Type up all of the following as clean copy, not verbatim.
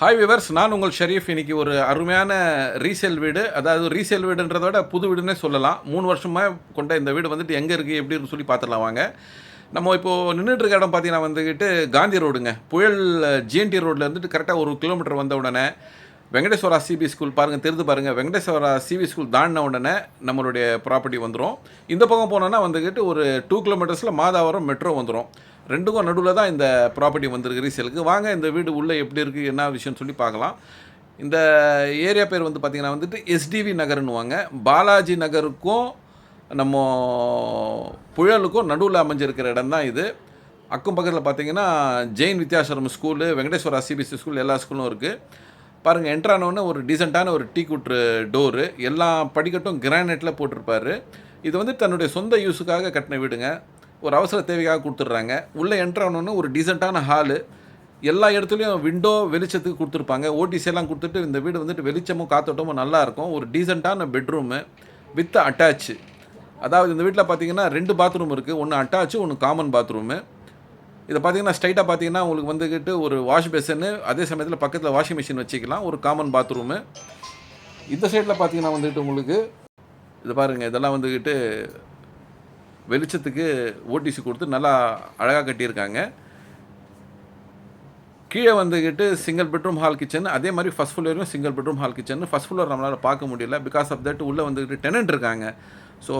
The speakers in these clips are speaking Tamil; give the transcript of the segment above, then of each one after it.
ஹாய் விவர்ஸ், நான் உங்கள் ஷெரீஃப். இன்னைக்கு ஒரு அருமையான ரீசேல் வீடு, அதாவது ரீசேல் வீடுன்றத விட புது வீடுன்னே சொல்லலாம். 3 வருஷமாக கொண்ட இந்த வீடு வந்துட்டு எங்கே இருக்குது, எப்படி இருக்குன்னு சொல்லி பார்த்துடலாம் வாங்க. நம்ம இப்போது நின்றுட்டு இருக்க இடம் பார்த்தீங்கன்னா வந்துக்கிட்டு காந்தி ரோடுங்க. புயல் ஜிஎன்டி ரோட்டில் இருந்துட்டு கரெக்டாக 1 கிலோமீட்டர் வந்த உடனே வெங்கடேஸ்வரா சிபி ஸ்கூல் பாருங்கள், தெரிந்து பாருங்கள். வெங்கடேஸ்வரா சிபி ஸ்கூல் தாண்டின உடனே நம்மளுடைய ப்ராப்பர்ட்டி வந்துடும். இந்த பக்கம் போனோன்னா வந்துக்கிட்டு ஒரு 2 கிலோமீட்டர்ஸில் மாதாவரம் மெட்ரோ வந்துடும். ரெண்டுக்கும் நடுவில் தான் இந்த ப்ராப்பர்ட்டி வந்திருக்கு ரீசேலுக்கு. வாங்க இந்த வீடு உள்ளே எப்படி இருக்குது, என்ன விஷயம்னு சொல்லி பார்க்கலாம். இந்த ஏரியா பேர் வந்து பார்த்திங்கன்னா வந்துட்டு எஸ்டிவி நகர்னுவாங்க. பாலாஜி நகருக்கும் நம்ம புயலுக்கும் நடுவில் அமைஞ்சிருக்கிற இடம் தான் இது. அக்கம் பக்கத்தில் பார்த்திங்கன்னா Jain Vidyashram school, Venkateswara CBSE school, எல்லா ஸ்கூலும் இருக்குது. பாருங்கள், என்ட்ரானோன்னு ஒரு டீசெண்டான ஒரு டீ குட்ரு டோரு, எல்லா படிக்கட்டும் கிரானைட்டில் போட்டிருப்பாரு. இது வந்து தன்னுடைய சொந்த யூஸுக்காக கட்டின வீடுங்க. ஒரு அவசர தேவைக்காக கொடுத்துட்றாங்க. உள்ளே என்ட்ரானோன்னு ஒரு டீசெண்டான ஹாலு, எல்லா இடத்துலையும் விண்டோ வெளிச்சத்துக்கு கொடுத்துருப்பாங்க. ஓடிசி எல்லாம் கொடுத்துட்டு இந்த வீடு வந்துட்டு வெளிச்சமும் காத்தோட்டமும் நல்லாயிருக்கும். ஒரு டீசெண்டான பெட்ரூமு வித் அட்டாச்சு. அதாவது இந்த வீட்டில் பார்த்தீங்கன்னா 2 பாத்ரூம் இருக்குது. ஒன்று அட்டாச்சு, ஒன்று காமன் பாத்ரூமு. இதை பார்த்தீங்கன்னா ஸ்ட்ரைட்டாக பார்த்தீங்கன்னா உங்களுக்கு வந்துக்கிட்டு ஒரு வாஷ் பேசனு, அதே சமயத்தில் பக்கத்தில் வாஷிங் மிஷின் வச்சுக்கலாம். ஒரு காமன் பாத்ரூமு. இந்த சைடில் பார்த்தீங்கன்னா வந்துட்டு உங்களுக்கு இது பாருங்கள், இதெல்லாம் வந்துக்கிட்டு வெளிச்சத்துக்கு ஓடிசி கொடுத்து நல்லா அழகாக கட்டியிருக்காங்க. கீழே வந்துக்கிட்டு சிங்கிள் பெட்ரூம் ஹால் கிச்சன், அதே மாதிரி ஃபஸ்ட் ஃப்ளோரையும் single bedroom hall kitchen. First floor நம்மளால் பார்க்க முடியல, பிகாஸ் ஆஃப் தட் உள்ளே வந்துக்கிட்டு டெனன்ட் இருக்காங்க. ஸோ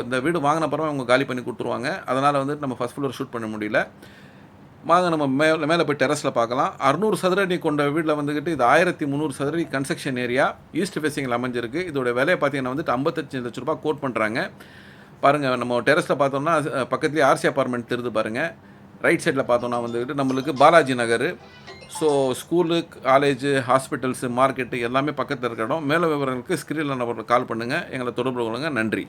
இந்த வீடு வாங்கின அப்புறம் அவங்க காலி பண்ணி கொடுத்துருவாங்க. அதனால் வந்துட்டு நம்ம ஃபஸ்ட் ஃப்ளோர் ஷூட் பண்ண முடியல. வாங்க நம்ம மேலே போய் டெரஸில் பார்க்கலாம். 600 சதுர அடி கொண்ட வீட்டில் வந்துக்கிட்டு இது 1300 சதுர அடி கன்ஸ்ட்ரக்ஷன் ஏரியா, ஈஸ்ட் ஃபேஸிங்கில் அமைஞ்சிருக்கு. இதோட விலையை பார்த்தீங்கன்னா வந்துட்டு 55 லட்ச ரூபா கோட் பண்ணுறாங்க. பாருங்கள், நம்ம டெரஸில் பார்த்தோம்னா பக்கத்துலேயே ஆர்சி அப்பார்ட்மெண்ட் தெரியுது பாருங்கள். ரைட் சைடில் பார்த்தோம்னா வந்துக்கிட்டு நம்மளுக்கு Balaji Nagar. So school, college, hospitals, market எல்லாமே பக்கத்தில் இருக்க இடம். மேலே விவரங்களுக்கு ஸ்க்ரீனில் நம்பருக்கு கால் பண்ணுங்கள், எங்களை தொடர்பு கொள்ளுங்கள். நன்றி.